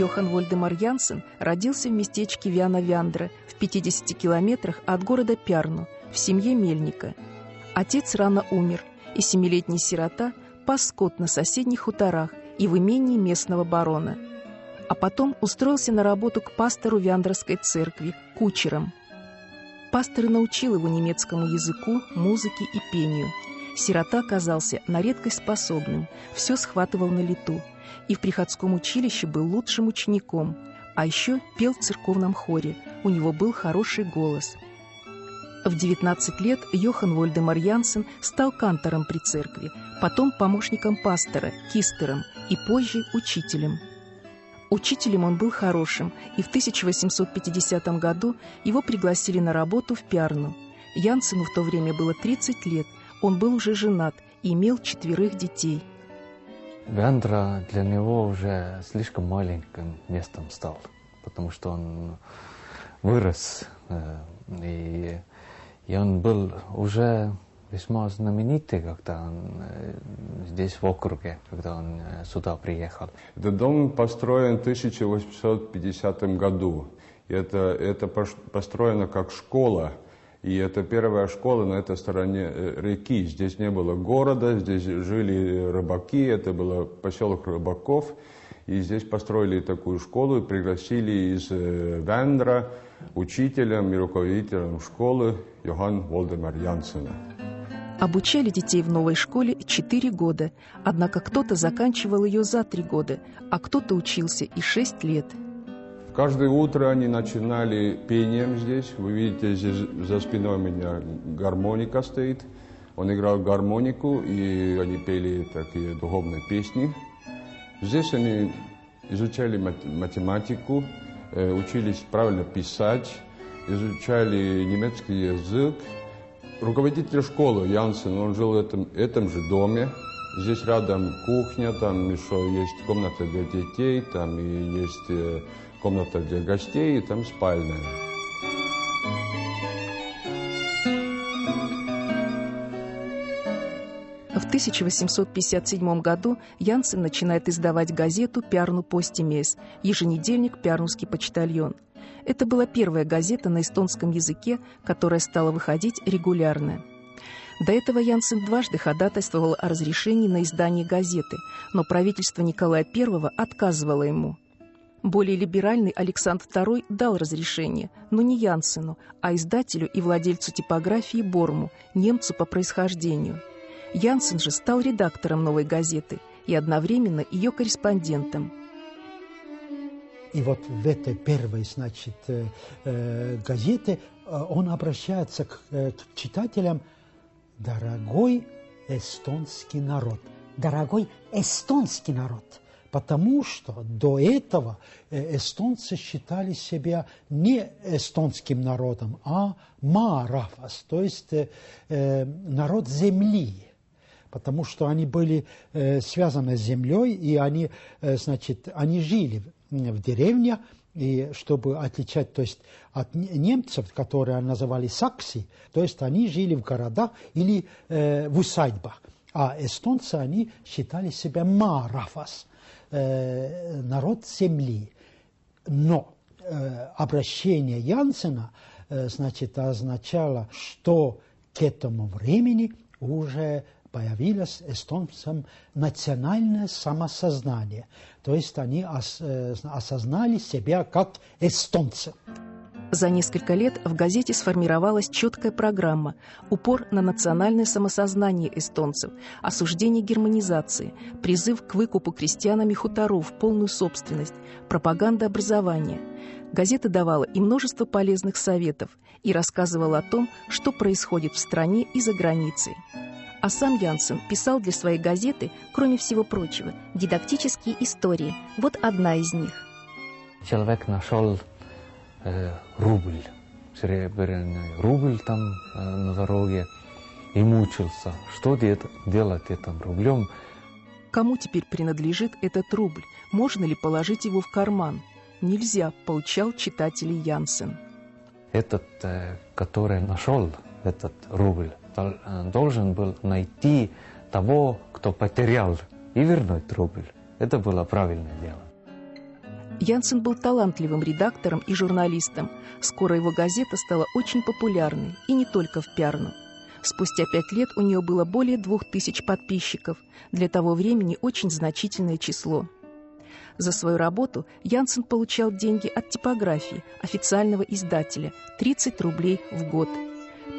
Йохан Вольдемар Янсен родился в местечке Вяна-Вяндра в 50 километрах от города Пярну в семье мельника. Отец рано умер, и семилетний сирота пас скот на соседних хуторах и в имении местного барона. А потом устроился на работу к пастору Вяндерской церкви, кучером. Пастор научил его немецкому языку, музыке и пению. Сирота оказался на редкость способным, все схватывал на лету, и в приходском училище был лучшим учеником, а еще пел в церковном хоре, у него был хороший голос. В 19 лет Йохан Вольдемар Янсен стал кантором при церкви, потом помощником пастора, кистером и позже учителем. Учителем он был хорошим, и в 1850 году его пригласили на работу в Пярну. Янсену в то время было 30 лет, он был уже женат и имел 4 детей. Вяндра для него уже слишком маленьким местом стал, потому что он вырос, и он был уже весьма знаменитый, когда он здесь в округе, когда он сюда приехал. Этот дом построен в 1850 году. Это построено как школа. И это первая школа на этой стороне реки. Здесь не было города, здесь жили рыбаки, это был поселок рыбаков. И здесь построили такую школу и пригласили из Вяндра учителем и руководителем школы Йохан Вольдемар Янсена. Обучали детей в новой школе 4 года, однако кто-то заканчивал ее за 3 года, а кто-то учился и 6 лет. Каждое утро они начинали пением здесь. Вы видите, здесь за спиной у меня гармоника стоит. Он играл гармонику, и они пели такие духовные песни. Здесь они изучали математику, учились правильно писать, изучали немецкий язык. Руководитель школы Янсен, он жил в этом же доме. Здесь рядом кухня, там еще есть комната для детей, там и есть комната для гостей, и там спальня. В 1857 году Янсен начинает издавать газету «Пярну Постимес», еженедельник «Пярнуский почтальон». Это была первая газета на эстонском языке, которая стала выходить регулярно. До этого Янсен дважды ходатайствовал о разрешении на издание газеты, но правительство Николая I отказывало ему. Более либеральный Александр II дал разрешение, но не Янсену, а издателю и владельцу типографии Борму, немцу по происхождению. Янсен же стал редактором новой газеты и одновременно ее корреспондентом. И вот в этой первой, газете он обращается к читателям: «Дорогой эстонский народ». Дорогой эстонский народ. Потому что до этого эстонцы считали себя не эстонским народом, а маарафас, то есть народ земли. Потому что они были связаны с землей, и они жили в деревне, и чтобы отличать, то есть от немцев, которые называли сакси, то есть они жили в городах или в усадьбах. А эстонцы, они считали себя маарафас, народ земли. Но обращение Янсена, означало, что к этому времени уже появилось эстонцам национальное самосознание. То есть они осознали себя как эстонцы. За несколько лет в газете сформировалась четкая программа, упор на национальное самосознание эстонцев, осуждение германизации, призыв к выкупу крестьянами хуторов, полную собственность, пропаганда образования. Газета давала и множество полезных советов и рассказывала о том, что происходит в стране и за границей. А сам Янсен писал для своей газеты, кроме всего прочего, дидактические истории. Вот одна из них. Человек нашел рубль, серебряный рубль там на дороге, и мучился. Что делать этим рублем? Кому теперь принадлежит этот рубль? Можно ли положить его в карман? Нельзя, поучал читателей Янсен. Этот, который нашел этот рубль, должен был найти того, кто потерял, и вернуть рубль. Это было правильное дело. Янсен был талантливым редактором и журналистом. Скоро его газета стала очень популярной, и не только в Пярну. Спустя 5 лет у нее было более 2000 подписчиков. Для того времени очень значительное число. За свою работу Янсен получал деньги от типографии, официального издателя, 30 рублей в год.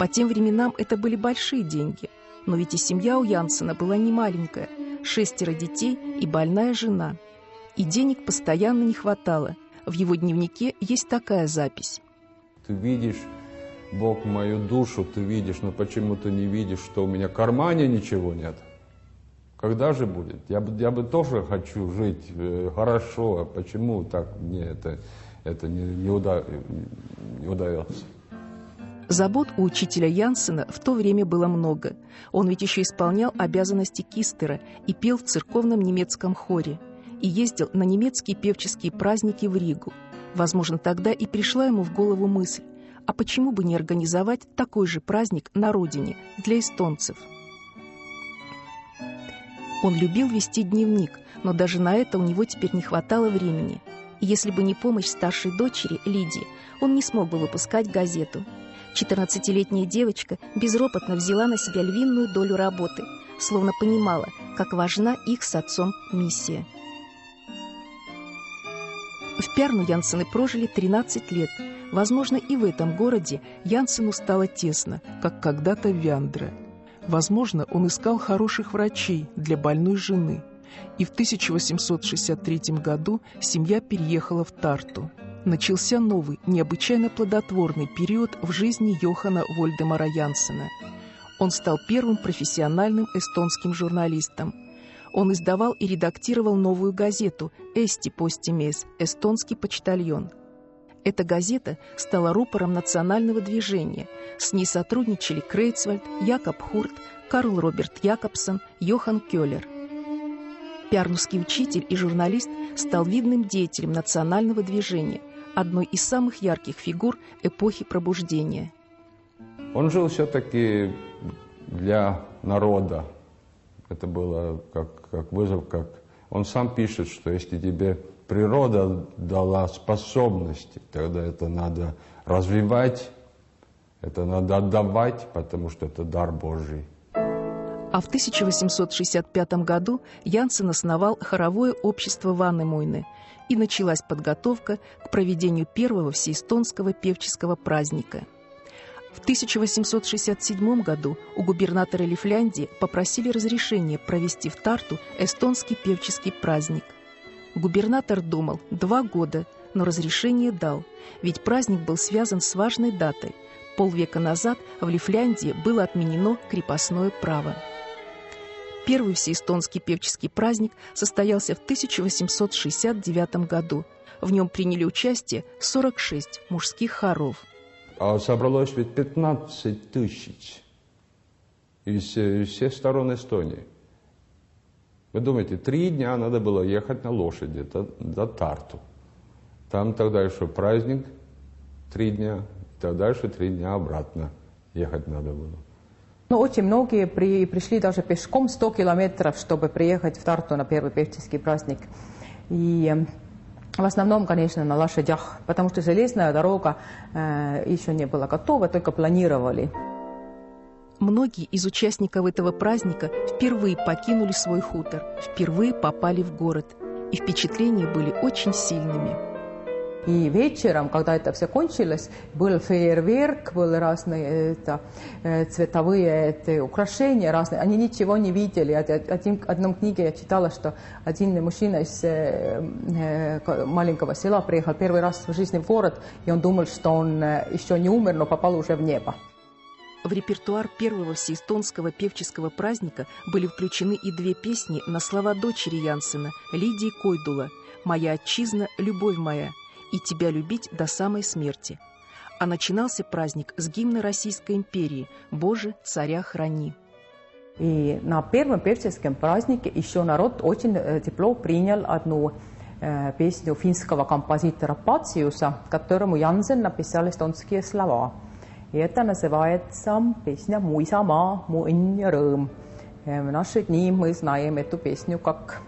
По тем временам это были большие деньги. Но ведь и семья у Янсена была не маленькая. 6 детей и больная жена. И денег постоянно не хватало. В его дневнике есть такая запись. Ты видишь, Бог, мою душу ты видишь, но почему ты не видишь, что у меня в кармане ничего нет? Когда же будет? Я бы тоже хочу жить хорошо, а почему так мне это не удается? Забот у учителя Янсена в то время было много. Он ведь еще исполнял обязанности кистера и пел в церковном немецком хоре. И ездил на немецкие певческие праздники в Ригу. Возможно, тогда и пришла ему в голову мысль, а почему бы не организовать такой же праздник на родине для эстонцев? Он любил вести дневник, но даже на это у него теперь не хватало времени. И если бы не помощь старшей дочери, Лидии, он не смог бы выпускать газету. 14-летняя девочка безропотно взяла на себя львиную долю работы, словно понимала, как важна их с отцом миссия. В Пярну Янсены прожили 13 лет. Возможно, и в этом городе Янсену стало тесно, как когда-то в Вяндре. Возможно, он искал хороших врачей для больной жены. И в 1863 году семья переехала в Тарту. Начался новый, необычайно плодотворный период в жизни Йохана Вольдемара Янсена. Он стал первым профессиональным эстонским журналистом. Он издавал и редактировал новую газету «Eesti Postimees» «Эстонский почтальон». Эта газета стала рупором национального движения. С ней сотрудничали Крейцвальд, Якоб Хурт, Карл Роберт Якобсон, Йохан Кёллер. Пярнуский учитель и журналист стал видным деятелем национального движения, одной из самых ярких фигур эпохи Пробуждения. Он жил все-таки для народа. Это было как вызов, как он сам пишет, что если тебе природа дала способности, тогда это надо развивать, это надо отдавать, потому что это дар Божий. А в 1865 году Янсен основал хоровое общество Ваннемойне, и началась подготовка к проведению первого всеэстонского певческого праздника. В 1867 году у губернатора Лифляндии попросили разрешения провести в Тарту эстонский певческий праздник. Губернатор думал 2 года, но разрешение дал, ведь праздник был связан с важной датой. Полвека назад в Лифляндии было отменено крепостное право. Первый всеэстонский певческий праздник состоялся в 1869 году. В нем приняли участие 46 мужских хоров. А собралось ведь 15 тысяч из всех сторон Эстонии. Вы думаете, 3 дня надо было ехать на лошади до Тарту. Там тогда еще праздник 3 дня, тогда еще 3 дня обратно ехать надо было. Ну, очень многие пришли даже пешком 100 километров, чтобы приехать в Тарту на первый певческий праздник. И в основном, конечно, на лошадях, потому что железная дорога еще не была готова, только планировали. Многие из участников этого праздника впервые покинули свой хутор, впервые попали в город. И впечатления были очень сильными. И вечером, когда это все кончилось, был фейерверк, были разные цветовые украшения разные. Они ничего не видели. В одном книге я читала, что один мужчина из маленького села приехал первый раз в жизни в город, и он думал, что он еще не умер, но попал уже в небо. В репертуар первого всеэстонского певческого праздника были включены и 2 песни на слова дочери Янсена, Лидии Койдула «Моя отчизна, любовь моя» и «Тебя любить до самой смерти». А начинался праздник с гимна Российской империи «Боже, царя храни». И на первом певческом празднике еще народ очень тепло принял одну песню финского композитора Paciusa, которому Янсен написал эстонские слова. И это называется песня «Mu isamaa, mu õnn ja rõõm». В наши дни мы знаем эту песню как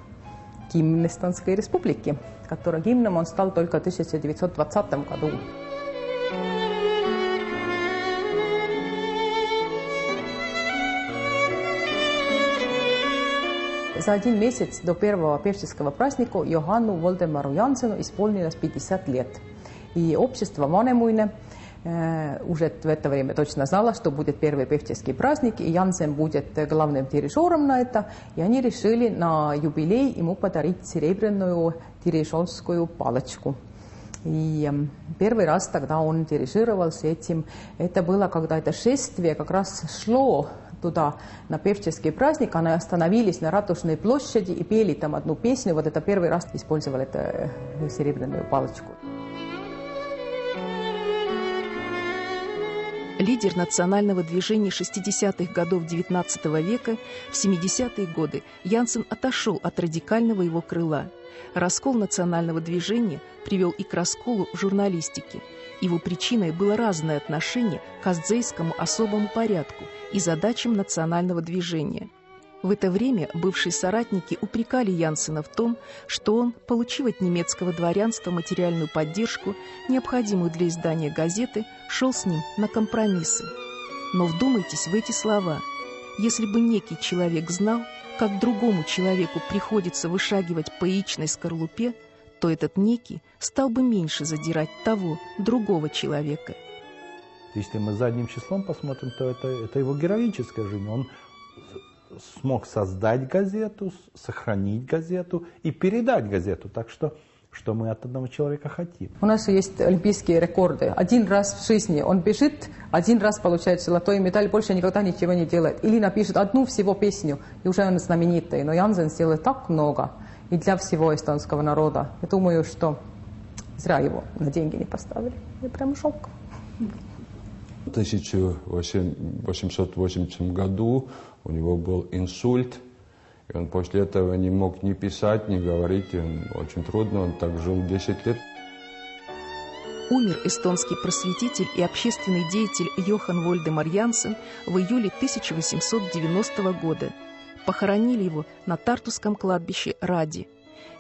гимн Эстонской республики. который гимном он стал только в 1920 году. За один месяц до первого певческого праздника Йоханну Волдемару Янсену исполнилось 50 лет. И общество Ванемуйне уже в это время точно знало, что будет первый певческий праздник, и Янсен будет главным дирижером на это. И они решили на юбилей ему подарить серебряную дирижерскую палочку. И первый раз тогда он дирижировал с этим. Это было, когда это шествие как раз шло туда на певческий праздник, они остановились на Ратушной площади и пели там одну песню. Вот это первый раз использовали эту серебряную палочку. Лидер национального движения 60-х годов XIX века, в 70-е годы Янсен отошел от радикального его крыла. Раскол национального движения привел и к расколу в журналистике. Его причиной было разное отношение к аздзейскому особому порядку и задачам национального движения. В это время бывшие соратники упрекали Янсена в том, что он, получив от немецкого дворянства материальную поддержку, необходимую для издания газеты, шел с ним на компромиссы. Но вдумайтесь в эти слова. Если бы некий человек знал, как другому человеку приходится вышагивать по яичной скорлупе, то этот некий стал бы меньше задирать того, другого человека. Если мы задним числом посмотрим, то это его героическая жизнь. Он смог создать газету, сохранить газету и передать газету. Так что мы от одного человека хотим? У нас есть олимпийские рекорды. Один раз в жизни он бежит, один раз получает золотой медаль, больше никогда ничего не делает. Или напишет одну всего песню, и уже он знаменитый. Но Янсен сделал так много и для всего эстонского народа. Я думаю, что зря его на деньги не поставили. Я прям шок. В 1880 году у него был инсульт, и он после этого не мог ни писать, ни говорить. Очень трудно, он так жил 10 лет. Умер эстонский просветитель и общественный деятель Йохан Вольдемар Янсен в июле 1890 года. Похоронили его на Тартусском кладбище Ради.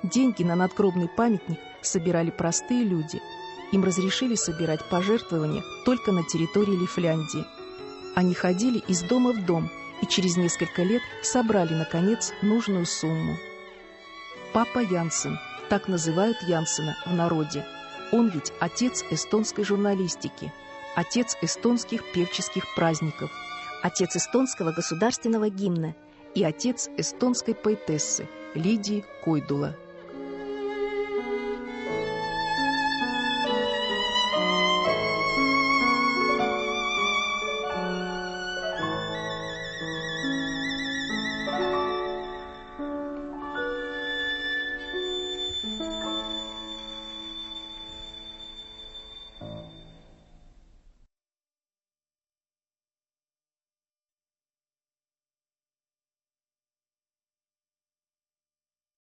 Деньги на надгробный памятник собирали простые люди. Им разрешили собирать пожертвования только на территории Лифляндии. Они ходили из дома в дом и через несколько лет собрали, наконец, нужную сумму. Папа Янсен, так называют Янсена в народе. Он ведь отец эстонской журналистики, отец эстонских певческих праздников, отец эстонского государственного гимна и отец эстонской поэтессы Лидии Койдула.